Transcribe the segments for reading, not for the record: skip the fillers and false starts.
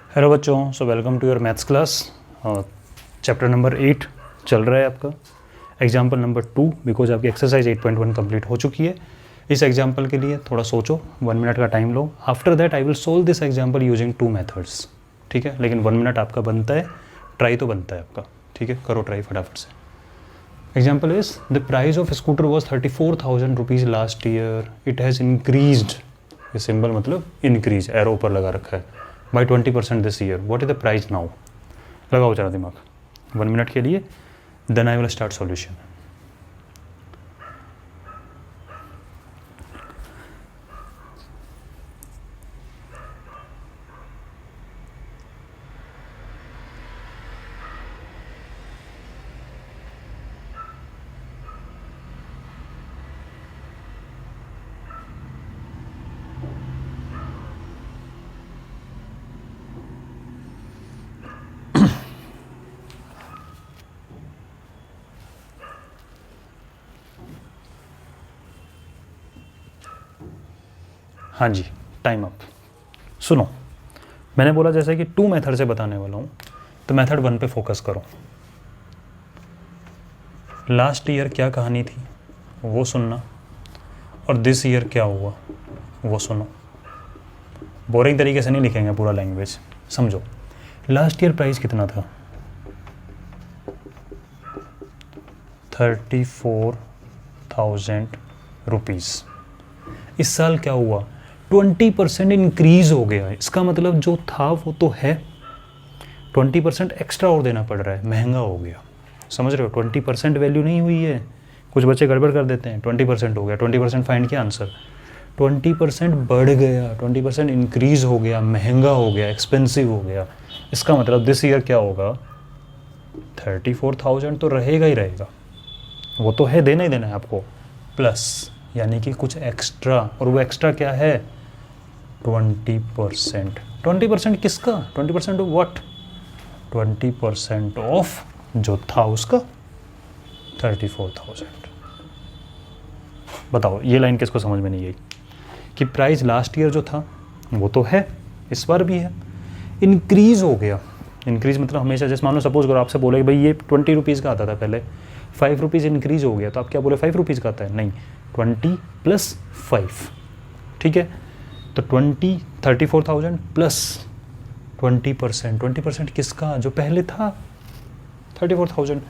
Hello बच्चों, so welcome to your maths class. Chapter number 8 चल रहा है आपका। एग्जाम्पल नंबर 2 बिकॉज आपकी एक्सरसाइज 8.1 कंप्लीट हो चुकी है। इस एग्जाम्पल के लिए थोड़ा सोचो, 1 मिनट का time low. After that I will solve this example using 2 methods. ठीक है, लेकिन 1 मिनट आपका बनता है, ट्राई तो बनता है आपका। ठीक है, करो ट्राई फटाफट से। Example is the price of scooter was 34,000 rupees last year, it has increased. ये सिंबल मतलब इंक्रीज, एरो ऊपर लगा रखा है, by 20% this year. What is the price now? लगाओ जरा दिमाग 1 मिनट के लिए, then I will start solution. हाँ जी, टाइम अप। सुनो, मैंने बोला जैसे कि 2 मेथड से बताने वाला हूँ, तो मेथड 1 पे फोकस करो। लास्ट ईयर क्या कहानी थी वो सुनना, और दिस ईयर क्या हुआ वो सुनो। बोरिंग तरीके से नहीं लिखेंगे पूरा लैंग्वेज, समझो। लास्ट ईयर प्राइस कितना था? 34,000 रुपीज़। इस साल क्या हुआ? 20% इंक्रीज़ हो गया है। इसका मतलब जो था वो तो है, 20% एक्स्ट्रा और देना पड़ रहा है, महंगा हो गया। समझ रहे हो? 20% वैल्यू नहीं हुई है। कुछ बच्चे गड़बड़ कर देते हैं, 20% हो गया। 20% फाइंड किया आंसर, 20% बढ़ गया, 20% इंक्रीज़ हो गया, महंगा हो गया, एक्सपेंसिव हो गया। इसका मतलब दिस ईयर क्या होगा? 34,000 तो रहेगा ही रहेगा, वो तो है, देना ही देना है आपको, प्लस यानी कि कुछ एक्स्ट्रा। और वो एक्स्ट्रा क्या है? 20%। 20% किसका? 20% ऑफ व्हाट? 20% ऑफ जो था उसका 34,000। बताओ, ये लाइन किसको समझ में नहीं आई कि प्राइस लास्ट ईयर जो था वो तो है, इस बार भी है, इंक्रीज़ हो गया। इंक्रीज़ मतलब हमेशा, जैसे मान लो सपोज करो आपसे बोले कि भाई ये 20 रुपीज़ का आता था पहले, 5 रुपीज़ इंक्रीज़ हो गया, तो आप क्या बोले? 5 रुपीज़ का आता है? नहीं, 20 + 5। ठीक है, तो 34,000 प्लस 20%। 20% किसका? जो पहले था 34,000।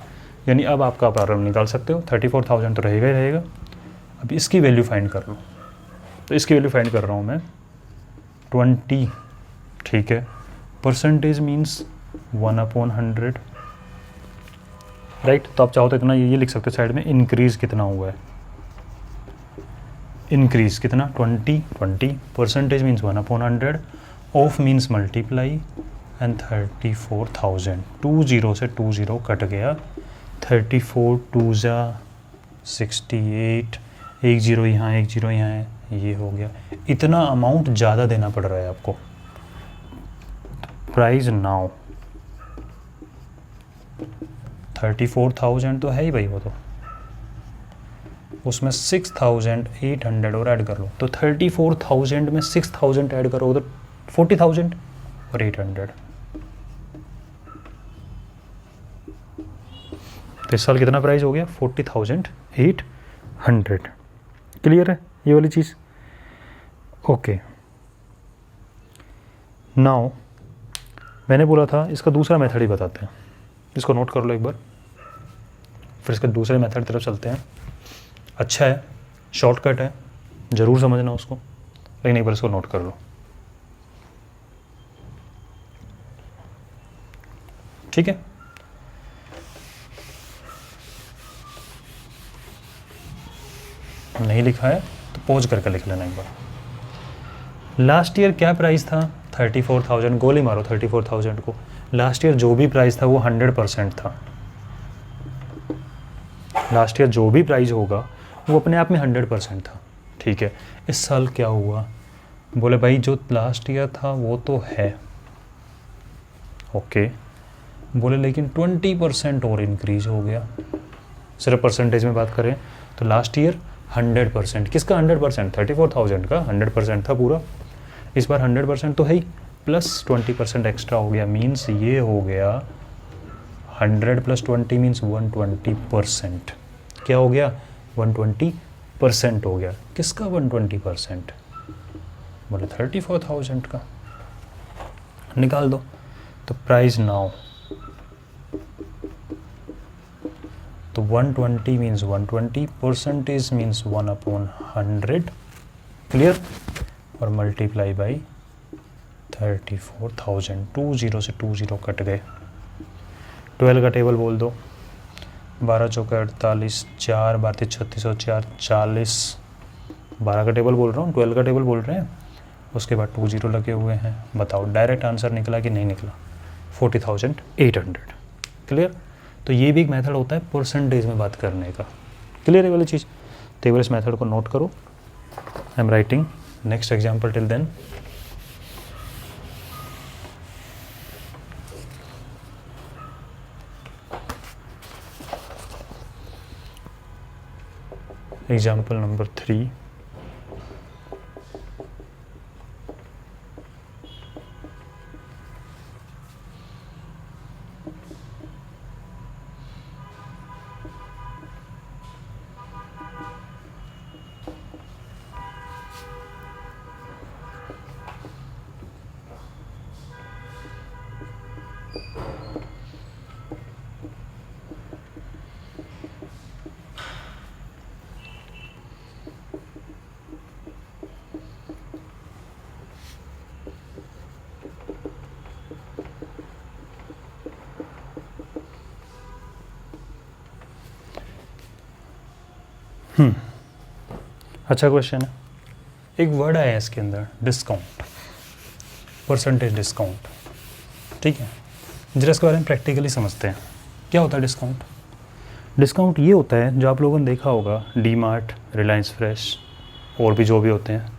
यानी अब आपका प्रारंभ निकाल सकते हो, 34,000 तो रहेगा ही रहेगा। अब इसकी वैल्यू फाइंड कर लो, तो इसकी वैल्यू फाइंड कर रहा हूँ मैं 20। ठीक है, परसेंटेज मीन्स 1/100, राइट। तो आप चाहो तो इतना ये लिख सकते हो साइड में, इंक्रीज़ कितना हुआ है। इंक्रीज़ कितना? 20। Percentage means 1/100, of means multiply, and 34,000। 20 से 20 कट गया, 34 2 ज़ा 68, 1 0 यहाँ, 1 0 यहाँ है, ये हो गया। इतना अमाउंट ज़्यादा देना पड़ रहा है आपको। प्राइस नाउ 34,000 तो है ही भाई, वो तो उसमें 6,800 और ऐड कर लो, तो 34,000 में 6,000 ऐड करो तो 40,000 और 800। तो इस साल कितना प्राइस हो गया? 40,800। क्लियर है ये वाली चीज़? ओके, नाउ मैंने बोला था इसका दूसरा मेथड ही बताते हैं। इसको नोट कर लो एक बार, फिर इसके दूसरे मेथड तरफ चलते हैं। अच्छा है, शॉर्टकट है, ज़रूर समझना उसको, लेकिन एक बार इसको नोट कर लो। ठीक है, नहीं लिखा है तो पॉज करके लिख लेना एक बार। लास्ट ईयर क्या प्राइस था? 34,000। गोली मारो 34,000 को। लास्ट ईयर जो भी प्राइस था वो 100% था। लास्ट ईयर जो भी प्राइस होगा वो अपने आप में 100% था। ठीक है, इस साल क्या हुआ? बोले भाई जो लास्ट ईयर था वो तो है, ओके। बोले लेकिन 20% और इंक्रीज हो गया। सिर्फ परसेंटेज में बात करें तो लास्ट ईयर 100%, किसका 100%? 34,000 का 100% था पूरा। इस बार 100% तो है ही, प्लस 20% एक्स्ट्रा हो गया, मीन्स ये हो गया 100 + 20 मीन्स 120%। क्या हो गया? 120% हो गया। किसका 120%? बोले 34,000 का। निकाल दो। तो प्राइस नाउ, तो 120 मीन्स 120, परसेंटेज मीन्स 1/100, क्लियर, और मल्टीप्लाई बाई 34,000। 20 से 20 कट गए। 12 का टेबल बोल दो। 12 चौके 48, 4 12 36 और 4 40। 12 का टेबल बोल रहा हूँ, 12 का टेबल बोल रहे हैं। उसके बाद 20 लगे हुए हैं। बताओ डायरेक्ट आंसर निकला कि नहीं निकला? 40,800, क्लियर। तो ये भी एक मेथड होता है परसेंटेज में बात करने का, क्लियर है वाली चीज़। तो इस मेथड को नोट करो। I am writing next example till then. Example number 3। अच्छा क्वेश्चन है। एक वर्ड आया है इसके अंदर, डिस्काउंट, परसेंटेज डिस्काउंट, ठीक है। जरा इसके बारे में प्रैक्टिकली समझते हैं। क्या होता है डिस्काउंट? डिस्काउंट ये होता है, जो आप लोगों ने देखा होगा डी मार्ट, रिलायंस फ्रेश और भी जो भी होते हैं,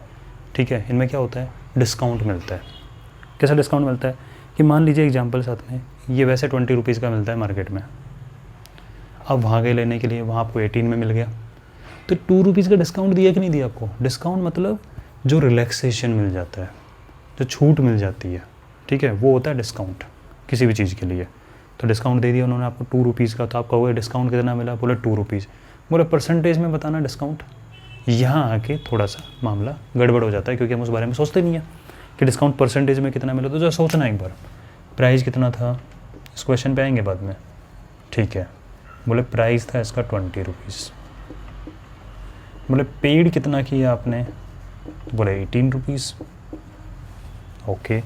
ठीक है, इनमें क्या होता है? डिस्काउंट मिलता है। कैसा डिस्काउंट मिलता है? कि मान लीजिए एग्जाम्पल साथ में, ये वैसे 20 रुपीज़ का मिलता है मार्केट में, अब वहाँ गए लेने के लिए, वहाँ आपको 18 में मिल गया, तो 2 रुपीज़ का डिस्काउंट दिया कि नहीं दिया आपको? डिस्काउंट मतलब जो रिलैक्सेशन मिल जाता है, जो छूट मिल जाती है, ठीक है, वो होता है डिस्काउंट किसी भी चीज़ के लिए। तो डिस्काउंट दे दिया उन्होंने आपको 2 रुपीज़ का, तो आप कहोगे डिस्काउंट कितना मिला? बोले 2 रुपीज़। बोले परसेंटेज में बताना डिस्काउंट। यहाँ आके थोड़ा सा मामला गड़बड़ हो जाता है, क्योंकि हम उस बारे में सोचते नहीं है कि डिस्काउंट परसेंटेज में कितना मिला। तो जो सोचना एक बार, प्राइस कितना था, इस क्वेश्चन पे आएंगे बाद में, ठीक है। बोले प्राइस था इसका 20 रुपीज़। बोले पेड कितना किया आपने? बोले 18 रुपीज़, ओके।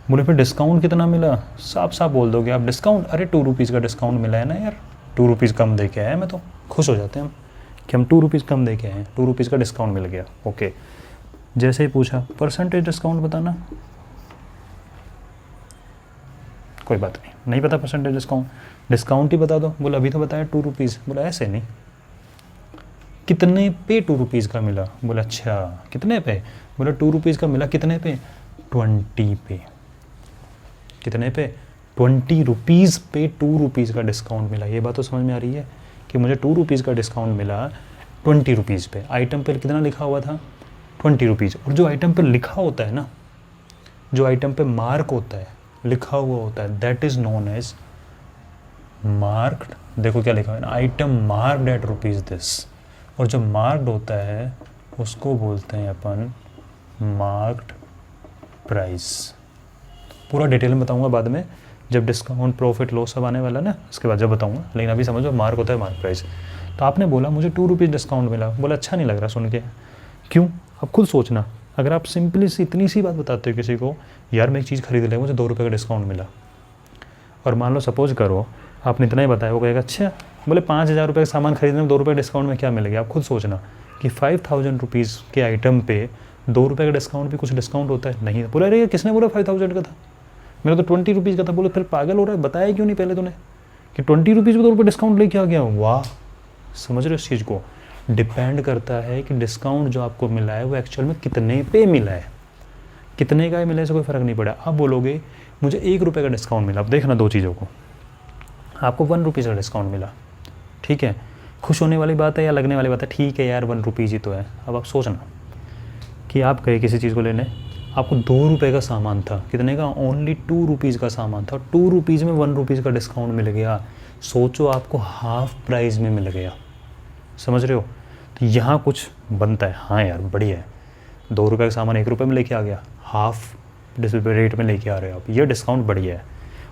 बोले फिर डिस्काउंट कितना मिला? साफ साफ बोल दोगे आप डिस्काउंट, अरे 2 रुपीज़ का डिस्काउंट मिला है ना यार, 2 रुपीज़ कम दे के आए, मैं तो खुश हो जाते हैं हम कि हम 2 रुपीज़ कम दे के आए, 2 रुपीज़ का डिस्काउंट मिल गया, ओके। जैसे ही पूछा परसेंटेज डिस्काउंट बताना, कोई बात नहीं, नहीं पता परसेंटेज डिस्काउंट, डिस्काउंट ही बता दो। बोला अभी तो बताया 2 रुपीज़। बोला ऐसे नहीं, कितने पे 2 रुपीज़ का मिला? बोला अच्छा कितने पे? बोला 2 रुपीज़ का मिला, कितने पे? 20 पे। कितने पे? 20 रुपीज़ पे 2 रुपीज़ का डिस्काउंट मिला। ये बात तो समझ में आ रही है कि मुझे 2 रुपीज़ का डिस्काउंट मिला 20 रुपीज़ पे। आइटम पर कितना लिखा हुआ था? 20 रुपीज़। और जो आइटम पर लिखा होता है ना, जो आइटम पे मार्क होता है, लिखा हुआ होता है, that is known as marked. देखो क्या लिखा है ना, item marked at rupees this. और जो मार्क्ड होता है उसको बोलते हैं अपन मार्क्ड प्राइस। पूरा डिटेल में बताऊंगा बाद में, जब डिस्काउंट प्रॉफिट लॉस सब आने वाला ना, उसके बाद जब बताऊंगा, लेकिन अभी समझो मार्क होता है मार्क प्राइस। तो आपने बोला मुझे 2 रुपीज़ डिस्काउंट मिला। बोला अच्छा नहीं लग रहा सुन के। क्यों? आप खुद सोचना, अगर आप सिंपली सी इतनी सी बात बताते हो किसी को, यार मैं एक चीज़ खरीद ले, मुझे 2 रुपये का डिस्काउंट मिला, और मान लो सपोज करो आपने इतना ही बताया, वो कहेगा अच्छा। बोले 5,000 रुपये का सामान खरीदने में 2 रुपये डिस्काउंट में क्या मिलेगा? आप खुद सोचना कि 5,000 रुपीज़ के आइटम पे 2 रुपये का डिस्काउंट भी कुछ डिस्काउंट होता है? नहीं। बोला अरे किसने बोला 5,000 का था? मेरा तो 20 रुपीज़ का था। बोले फिर पागल हो रहा है, बताया क्यों नहीं पहले तूने कि 20 रुपीज़ में 2 रुपये डिस्काउंट लेके आ गया? वाह, समझ रहे हो इस चीज़ को? डिपेंड करता है कि डिस्काउंट जो आपको मिला है वो एक्चुअल में कितने पे मिला है, कितने का मिला है, से कोई फ़र्क नहीं पड़ा। अब बोलोगे मुझे 1 रुपये का डिस्काउंट मिला। अब देखना दो चीज़ों को, आपको 1 रुपीज़ का डिस्काउंट मिला, ठीक है, खुश होने वाली बात है या लगने वाली बात है? ठीक है यार 1 रुपीज़ ही तो है। अब आप सोचना कि आप गए किसी चीज़ को लेने, आपको 2 रुपये का सामान था, कितने का, ओनली 2 रुपीज़ का सामान था, 2 रुपीज़ में 1 रुपीज़ का डिस्काउंट मिल गया। सोचो आपको हाफ प्राइस में मिल गया, समझ रहे हो। तो यहाँ कुछ बनता है, हाँ यार बढ़िया है, 2 रुपये का सामान 1 रुपये में लेके आ गया, हाफ रेट में लेके आ रहे हो आप, ये डिस्काउंट बढ़िया है।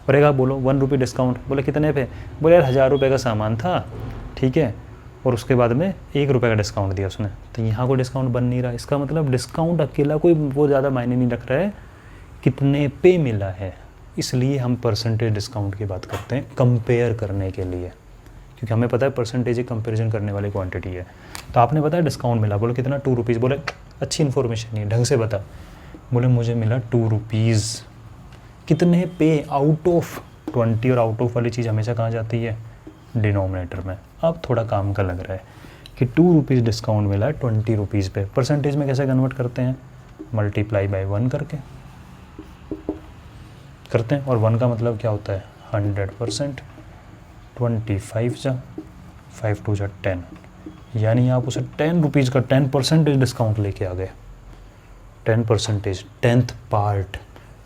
और एक आप बोलो 1 रुपये डिस्काउंट, बोले कितने पे, बोले यार 1000 रुपये का सामान था, ठीक है, और उसके बाद में 1 रुपये का डिस्काउंट दिया उसने, तो यहाँ कोई डिस्काउंट बन नहीं रहा। इसका मतलब डिस्काउंट अकेला कोई वो ज़्यादा मायने नहीं रख रहा है, कितने पे मिला है। इसलिए हम परसेंटेज डिस्काउंट की बात करते हैं कंपेयर करने के लिए, क्योंकि हमें पता है परसेंटेज एक कंपेरिजन करने वाली क्वांटिटी है। तो आपने बताया डिस्काउंट मिला, बोले कितना, 2 रुपीज़, बोले अच्छी इन्फॉर्मेशन नहीं है, ढंग से बता, बोले मुझे मिला 2 रुपीज़, कितने पे, आउट ऑफ 20, और आउट ऑफ वाली चीज़ हमेशा कहाँ जाती है, डिनोमिनेटर में। अब थोड़ा काम का लग रहा है कि 2 रुपीज़ डिस्काउंट मिला है 20 रुपीज़ पे, परसेंटेज में कैसे कन्वर्ट करते हैं, मल्टीप्लाई बाय 1 करके करते हैं, और 1 का मतलब क्या होता है 100%, 25 जा 5 2 जा 10, यानी आप उसे 10 रुपीज़ का 10% डिस्काउंट लेके आ गए, 10%, 10th पार्ट।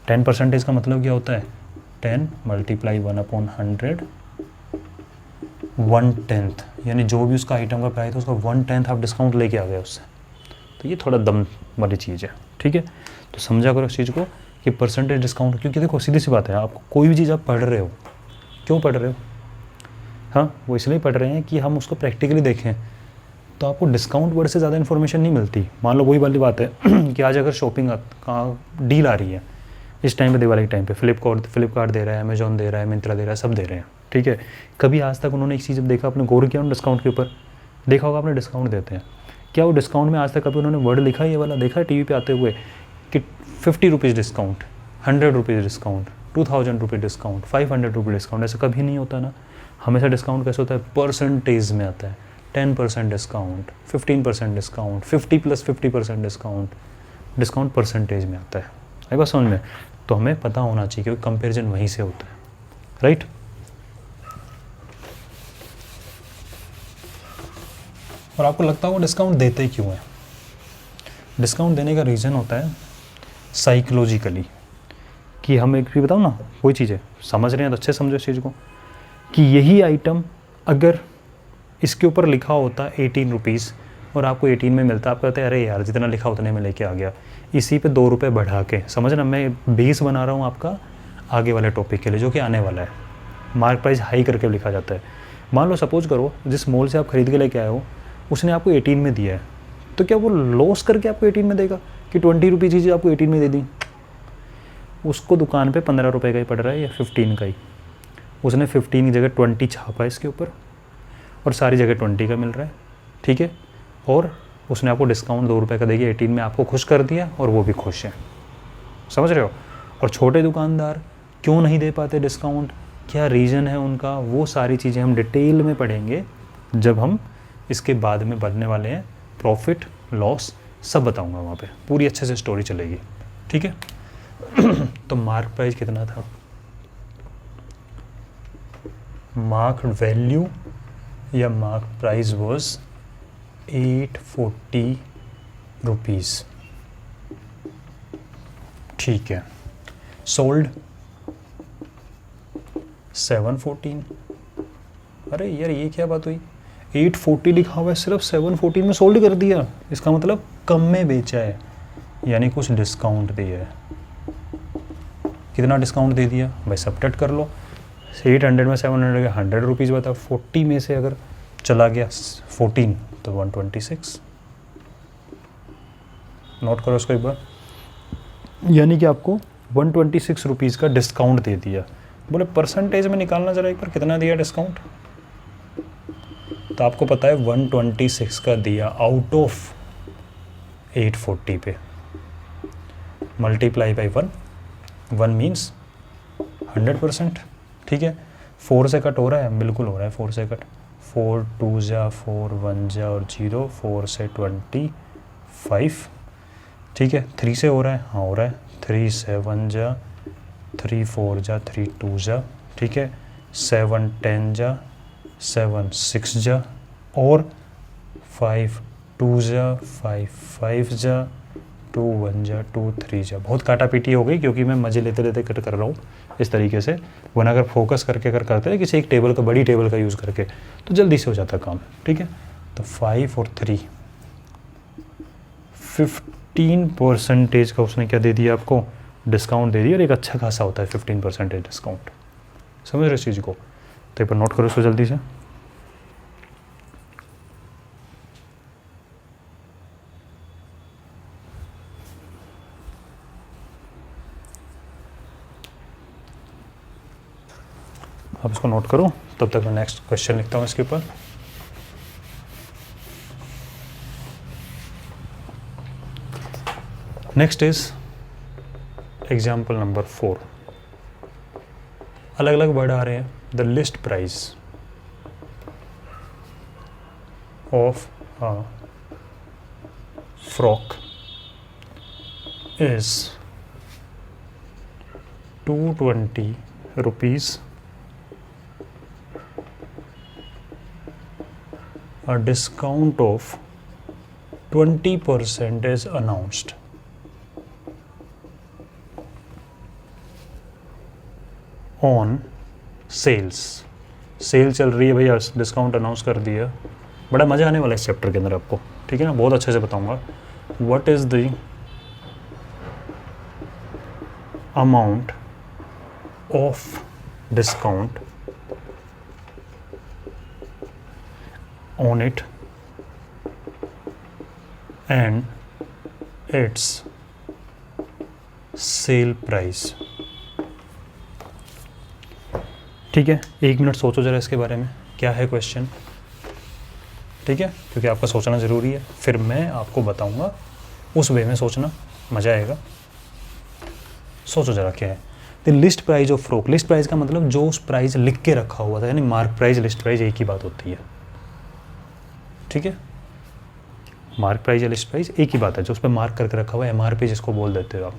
10% का मतलब क्या होता है, 10 मल्टीप्लाई 1/100, 1/10, यानी जो भी उसका आइटम का प्राइस है उसका 1/10 आप डिस्काउंट लेके आ गए उससे। तो ये थोड़ा दम वाली चीज़ है, ठीक है। तो समझा करो इस चीज़ को कि परसेंटेज डिस्काउंट, क्योंकि देखो सीधी सी बात है, आपको कोई भी चीज़ आप पढ़ रहे हो, क्यों पढ़ रहे हो, हाँ वो इसलिए पढ़ रहे हैं कि हम उसको प्रैक्टिकली देखें। तो आपको डिस्काउंट वर्ड से ज़्यादा इन्फॉर्मेशन नहीं मिलती। मान लो वही वाली बात है कि आज अगर शॉपिंग का डील आ रही है इस टाइम पे, दिवाली के टाइम पे, फ्लिपकार्ट दे रहा है, अमेजोन दे रहा है, मिंत्रा दे रहा है, सब दे रहे हैं, ठीक है। कभी आज तक उन्होंने एक चीज़ देखा, आपने गौर किया उन डिस्काउंट के ऊपर, देखा होगा आपने डिस्काउंट देते हैं, क्या वो डिस्काउंट में आज तक कभी उन्होंने वर्ड लिखा, ये वाला देखा है टीवी पे आते हुए कि 50 रुपीज़ डिस्काउंट, 100 रुपीज़ डिस्काउंट, 2000 रुपये डिस्काउंट, 500 रुपये डिस्काउंट, ऐसा कभी नहीं होता ना। हमेशा डिस्काउंट कैसे होता है, परसेंटेज में आता है, 10% डिस्काउंट, 15% डिस्काउंट, 50 + 50% डिस्काउंट परसेंटेज में आता है। आई बात समझ में। तो हमें पता होना चाहिए क्योंकि कंपैरिजन वहीं से होता है, राइट। और आपको लगता होगा डिस्काउंट देते क्यों है, डिस्काउंट देने का रीज़न होता है साइकोलॉजिकली, कि हम एक भी बताऊँ ना, कोई चीज़ है, समझ रहे हैं तो अच्छे समझो इस चीज़ को, कि यही आइटम अगर इसके ऊपर लिखा होता 18 रुपीज़ और आपको 18 में मिलता, आप कहते हैं अरे यार जितना लिखा उतने में लेके आ गया, इसी पे 2 रुपये बढ़ा के, समझ ना, मैं बेस बना रहा हूँ आपका आगे वाले टॉपिक के लिए जो कि आने वाला है। मार्क प्राइस हाई करके लिखा जाता है। मान लो सपोज करो जिस मॉल से आप खरीद के लेके आए हो उसने आपको 18 में दिया है, तो क्या वो लॉस करके आपको 18 में देगा कि 20 रुपये चीज़ आपको 18 में दे दी, उसको दुकान पे 15 रुपये का ही पड़ रहा है या 15 का ही, उसने 15 की जगह 20 छापा है इसके ऊपर और सारी जगह 20 का मिल रहा है, ठीक है, और उसने आपको डिस्काउंट 2 रुपये का देके 18 में आपको खुश कर दिया और वो भी खुश है, समझ रहे हो। और छोटे दुकानदार क्यों नहीं दे पाते डिस्काउंट, क्या रीज़न है उनका, वो सारी चीज़ें हम डिटेल में पढ़ेंगे जब हम इसके बाद में बढ़ने वाले हैं, प्रॉफिट लॉस सब बताऊंगा, वहाँ पे पूरी अच्छे से स्टोरी चलेगी, ठीक है। तो मार्क प्राइस कितना था, मार्क वैल्यू या मार्क प्राइस वाज 840 रुपीज़, ठीक है। सोल्ड 714, अरे यार ये क्या बात हुई, 840 लिखा हुआ है, सिर्फ 714 में सोल्ड कर दिया, इसका मतलब कम में बेचा है, यानी कुछ डिस्काउंट दिया है। कितना डिस्काउंट दे दिया भाई, सब्ट्रैक्ट कर लो, 800 में 700 का 100 रुपीज़ बता, 40 में से अगर चला गया 14 तो 126, नोट करो इसको एक बार, यानी कि आपको 126 रुपीज़ का डिस्काउंट दे दिया। बोले परसेंटेज में निकालना जरा एक बार, कितना दिया डिस्काउंट, तो आपको पता है 126 का दिया आउट ऑफ 840 पे, मल्टीप्लाई बाई 1 मीन्स 100%, ठीक है। 4 से कट हो रहा है, बिल्कुल हो रहा है 4 से कट, 4 2 जा 4 1 जा और 0, 4 से 25, ठीक है। 3 से हो रहा है, हाँ हो रहा है, 3 7 जा, 3 4 जा, 3 2 जा, ठीक है, 7 10 जा, 7 6 जा और 5 2 जा, 5 5 जा, 2 1 जा 2 3 जा, बहुत काटा पीटी हो गई क्योंकि मैं मज़े लेते लेते कट कर रहा हूँ इस तरीके से, वरना अगर फोकस करके अगर करते हैं किसी एक टेबल का, बड़ी टेबल का यूज़ करके, तो जल्दी से हो जाता काम, ठीक है। तो 5 और 3, 15% का उसने क्या दे दिया आपको, डिस्काउंट दे दिया, और एक अच्छा खासा होता है 15% डिस्काउंट, समझ रहे इस चीज़ को। तो एक बार नोट करो इसको जल्दी से। आप इसको नोट करो, तब तक मैं नेक्स्ट क्वेश्चन लिखता हूँ इसके ऊपर। Next is example number 4। अलग अलग वर्ड आ रहे हैं। The list price of a frock is 220 rupees. A discount of 20% is announced. On sales, sale चल रही है भैया, डिस्काउंट अनाउंस कर दिया। बड़ा मज़ा आने वाला है इस चैप्टर के अंदर आपको, ठीक है ना, बहुत अच्छे से बताऊंगा। What is the amount of discount on it and its sale price। ठीक है, 1 मिनट सोचो जरा इसके बारे में, क्या है क्वेश्चन, ठीक है, क्योंकि आपका सोचना ज़रूरी है, फिर मैं आपको बताऊंगा, उस वे में सोचना, मज़ा आएगा। सोचो जरा क्या है। The list price of frock, list price का मतलब जो उस प्राइस लिख के रखा हुआ था, यानी मार्क प्राइस लिस्ट प्राइस एक ही बात होती है, ठीक है। मार्क प्राइस या लिस्ट प्राइस एक ही बात है, जो उस पर मार्क करके रखा हुआ है, MRP जिसको बोल देते हो आप,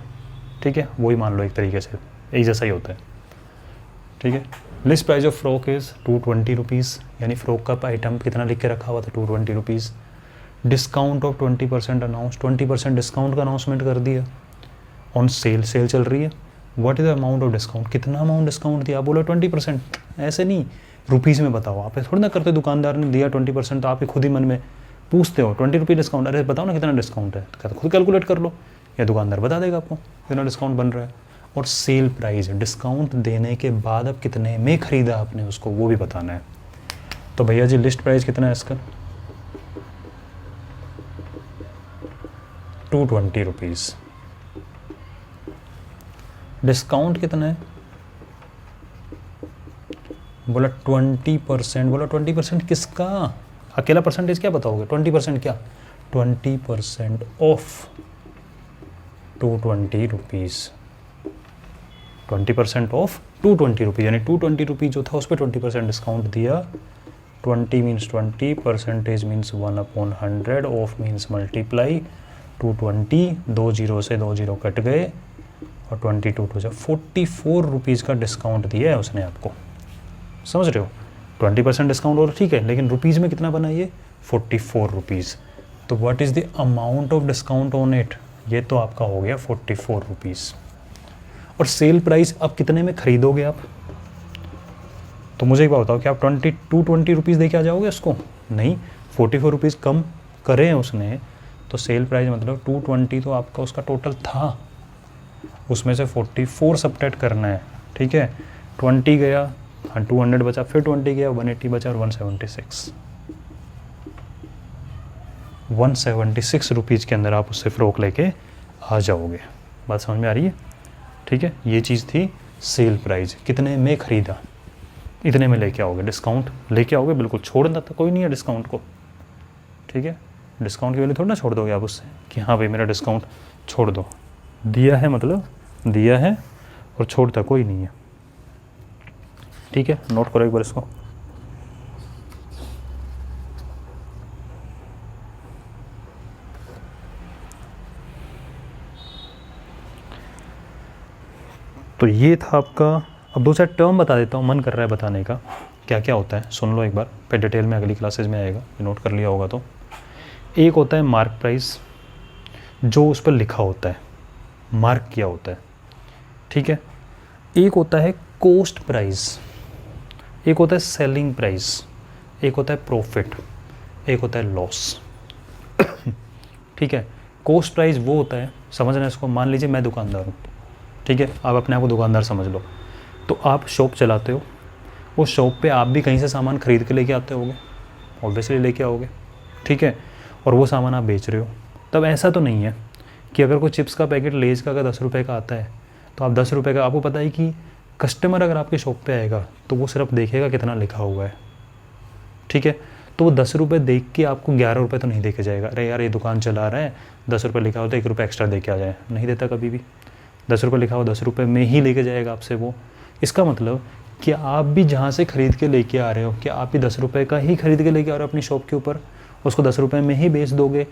ठीक है, वही मान लो एक तरीके से, एक जैसा ही होता है, ठीक है। List price of frock is 220 rupees, यानी फ्रॉक का आइटम कितना लिख के रखा हुआ था, 220 rupees. Discount of 20% announce, 20% discount का अनाउंसमेंट कर दिया। ऑन सेल, सेल चल रही है। What is the amount of discount, कितना अमाउंट डिस्काउंट दिया, आप बोलो 20%, ऐसे नहीं रुपीज़ में बताओ, आप थोड़ी ना करते, दुकानदार ने दिया 20%, तो आप खुद ही मन में पूछते हो 20 रुपये डिस्काउंट, अरे बताओ ना कितना डिस्काउंट है, तो कहते खुद कैलकुलेट कर लो, या दुकानदार बता देगा आपको कितना डिस्काउंट बन रहा है। और सेल प्राइस, डिस्काउंट देने के बाद अब कितने में ख़रीदा आपने उसको, वो भी बताना है। तो भैया जी लिस्ट प्राइस कितना है इसका, 220 रुपीज़। डिस्काउंट कितना है, बोला 20%, बोला 20% किसका, अकेला परसेंटेज क्या बताओगे, 20% क्या, 20% ऑफ 220 रुपीज़, 20% ऑफ 220 रुपीज़, यानी 220 रुपीज़ जो था उस पर 20% डिस्काउंट दिया। 20 means 20, percentage means 1/100, of means multiply, 220, 2 zero से 2 जीरो कट गए, और 22 टू 44 रुपीज़ का डिस्काउंट दिया है उसने आपको, समझ रहे हो। 20% डिस्काउंट और ठीक है, लेकिन रुपीज़ में कितना बना ये, 44 रुपीज़। तो what is the amount of discount on it, ये तो आपका हो गया 44 रुपीज़। और सेल प्राइस अब कितने में ख़रीदोगे आप, तो मुझे एक बात बताओ कि आप 220 रुपीज़ दे के आ जाओगे उसको, नहीं, 44 रुपीज़ कम करे हैं उसने, तो सेल प्राइस मतलब 220 तो आपका उसका टोटल था, उसमें से 44 सब्ट्रैक्ट करना है, ठीक है। 20 गया, हाँ 200 बचा, फिर 20 गया, 180 बचा, और 176 रुपीज़ के अंदर आप उससे फ्रॉक लेके आ जाओगे। बात समझ में आ रही है, ठीक है। ये चीज़ थी सेल प्राइस, कितने में ख़रीदा, इतने में लेके आओगे, डिस्काउंट लेके आओगे, बिल्कुल छोड़ना तो कोई नहीं है डिस्काउंट को, ठीक है। डिस्काउंट की वैल्यू थोड़ी ना छोड़ दोगे आप उससे कि हाँ भाई मेरा डिस्काउंट छोड़ दो, दिया है मतलब दिया है, और छोड़ता कोई नहीं है, ठीक है। नोट करो एक बार इसको। तो ये था आपका। अब 2-4 टर्म बता देता हूँ, मन कर रहा है बताने का, क्या क्या होता है सुन लो एक बार, फिर डिटेल में अगली क्लासेज में आएगा, नोट कर लिया होगा तो। एक होता है मार्क प्राइस, जो उस पर लिखा होता है, मार्क किया होता है, ठीक है। एक होता है कॉस्ट प्राइस, एक होता है सेलिंग प्राइस, एक होता है प्रॉफिट, एक होता है लॉस। ठीक है। कॉस्ट प्राइस वो होता है, समझना इसको, मान लीजिए मैं दुकानदार हूँ, ठीक है, आप अपने आप को दुकानदार समझ लो। तो आप शॉप चलाते हो, उस शॉप पे आप भी कहीं से सामान खरीद के लेके आते होगे, ऑब्वियसली लेके आओगे, ठीक है, और वो सामान आप बेच रहे हो। तब ऐसा तो नहीं है कि अगर कोई चिप्स का पैकेट लेज़ का अगर 10 रुपये का आता है तो आप 10 रुपये का, आपको पता है कि कस्टमर अगर आपके शॉप पे आएगा तो वो सिर्फ देखेगा कितना लिखा हुआ है, ठीक है। तो वो 10 रुपये देख के आपको 11 रुपये तो नहीं दे के जाएगा, अरे यार ये दुकान चला रहा है 10 रुपये लिखा हो तो 1 रुपये एक्स्ट्रा दे के आ जाए, नहीं देता कभी भी। 10 रुपये लिखा हो 10 रुपये में ही लेके जाएगा आपसे वो। इसका मतलब कि आप भी जहाँ से ख़रीद के लेके आ रहे हो, क्या आप भी 10 रुपये का ही खरीद के लेके आ रहे हो अपनी शॉप के ऊपर, उसको 10 रुपये में ही बेच दोगे।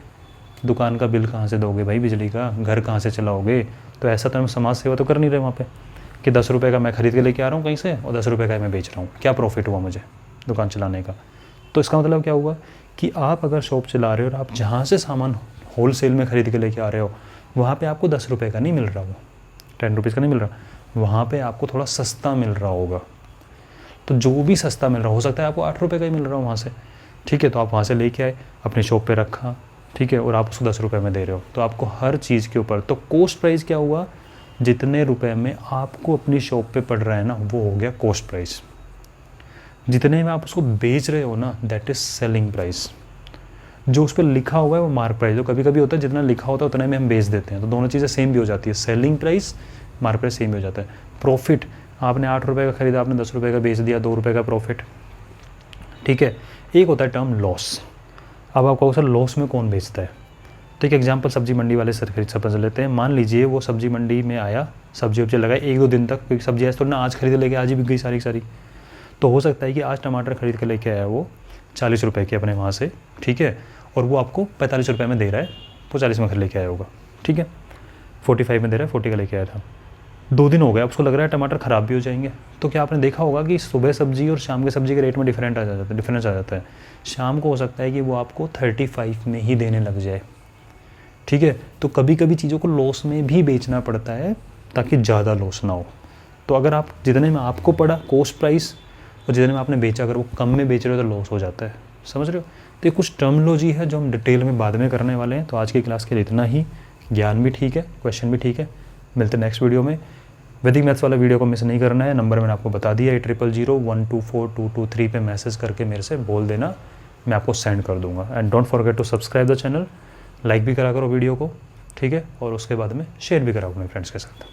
दुकान का बिल कहाँ से दोगे भाई, बिजली का, घर कहाँ से चलाओगे। तो ऐसा तो हम समाज सेवा तो कर नहीं रहे वहाँ पे कि 10 रुपये का मैं खरीद के लेके आ रहा हूँ कहीं से और 10 रुपये का मैं बेच रहा हूँ, क्या प्रॉफिट हुआ मुझे दुकान चलाने का। तो इसका मतलब क्या हुआ कि आप अगर शॉप चला रहे हो और आप जहाँ से सामान होल सेल में ख़रीद के लेके आ रहे हो, वहाँ पे आपको 10 रुपये का नहीं मिल रहा, वो 10 रुपीज़ का नहीं मिल रहा, वहाँ पे आपको थोड़ा सस्ता मिल रहा होगा। तो जो भी सस्ता मिल रहा हो सकता है आपको 8 रुपये का ही मिल रहा हो वहाँ से, ठीक है। तो आप वहाँ से लेके आए, अपनी शॉप पे रखा, ठीक है, और आप उसको 10 रुपये में दे रहे हो, तो आपको हर चीज़ के ऊपर, तो कॉस्ट प्राइस क्या हुआ, जितने रुपए में आपको अपनी शॉप पे पड़ रहा है ना, वो हो गया कॉस्ट प्राइस। जितने में आप उसको बेच रहे हो ना, दैट इज़ सेलिंग प्राइस। जो उस पर लिखा हुआ है वो मार्क प्राइस। जो कभी कभी होता है जितना लिखा होता है उतने में हम बेच देते हैं, तो दोनों चीज़ें सेम भी हो जाती है, selling price, mark price same भी हो जाता है। प्रॉफिट, आपने 8 रुपये का खरीदा, आपने 10 रुपये का बेच दिया, 2 रुपये का प्रॉफिट, ठीक है। एक होता है टर्म लॉस। अब आप कहो सर लॉस में कौन बेचता है, तो एक एग्जांपल सब्जी मंडी वाले सर खरीद समझ लेते हैं। मान लीजिए वो सब्जी मंडी में आया, सब्जी वब्जी लगाए 1-2 दिन तक, क्योंकि सब्जी ऐसे तो ना आज खरीद लेके आज ही बिक गई सारी सारी। तो हो सकता है कि आज टमाटर खरीद के लेके आया वो 40 रुपये के अपने वहाँ से, ठीक है, और वो आपको 45 रुपये में दे रहा है, वो 40 में खरीद लेके आया होगा, ठीक है, 45 में दे रहा है, 40 का लेके आया था। 2 दिन हो गए, आपको लग रहा है टमाटर ख़राब भी हो जाएंगे। तो क्या आपने देखा होगा कि सुबह सब्जी और शाम के सब्जी के रेट में डिफरेंस आ जाता है। शाम को हो सकता है कि वो आपको 35 में ही देने लग जाए, ठीक है। तो कभी कभी चीज़ों को लॉस में भी बेचना पड़ता है ताकि ज़्यादा लॉस ना हो। तो अगर आप जितने में आपको पड़ा कॉस्ट प्राइस और जितने में आपने बेचा, अगर वो कम में बेच रहे हो तो लॉस हो जाता है, समझ रहे हो। तो ये कुछ टर्मिनोलॉजी है जो हम डिटेल में बाद में करने वाले हैं। तो आज की क्लास के लिए इतना ही, ज्ञान भी ठीक है, क्वेश्चन भी ठीक है। मिलते हैं नेक्स्ट वीडियो में। वैदिक मैथ्स वाला वीडियो को मिस नहीं करना है। नंबर मैंने आपको बता दिया है, 0001242223 पे मैसेज करके मेरे से बोल देना, मैं आपको सेंड कर दूंगा। And don't forget to subscribe the channel, like भी करा करो वीडियो को, ठीक है, और उसके बाद में शेयर भी करा करो अपने फ्रेंड्स के साथ।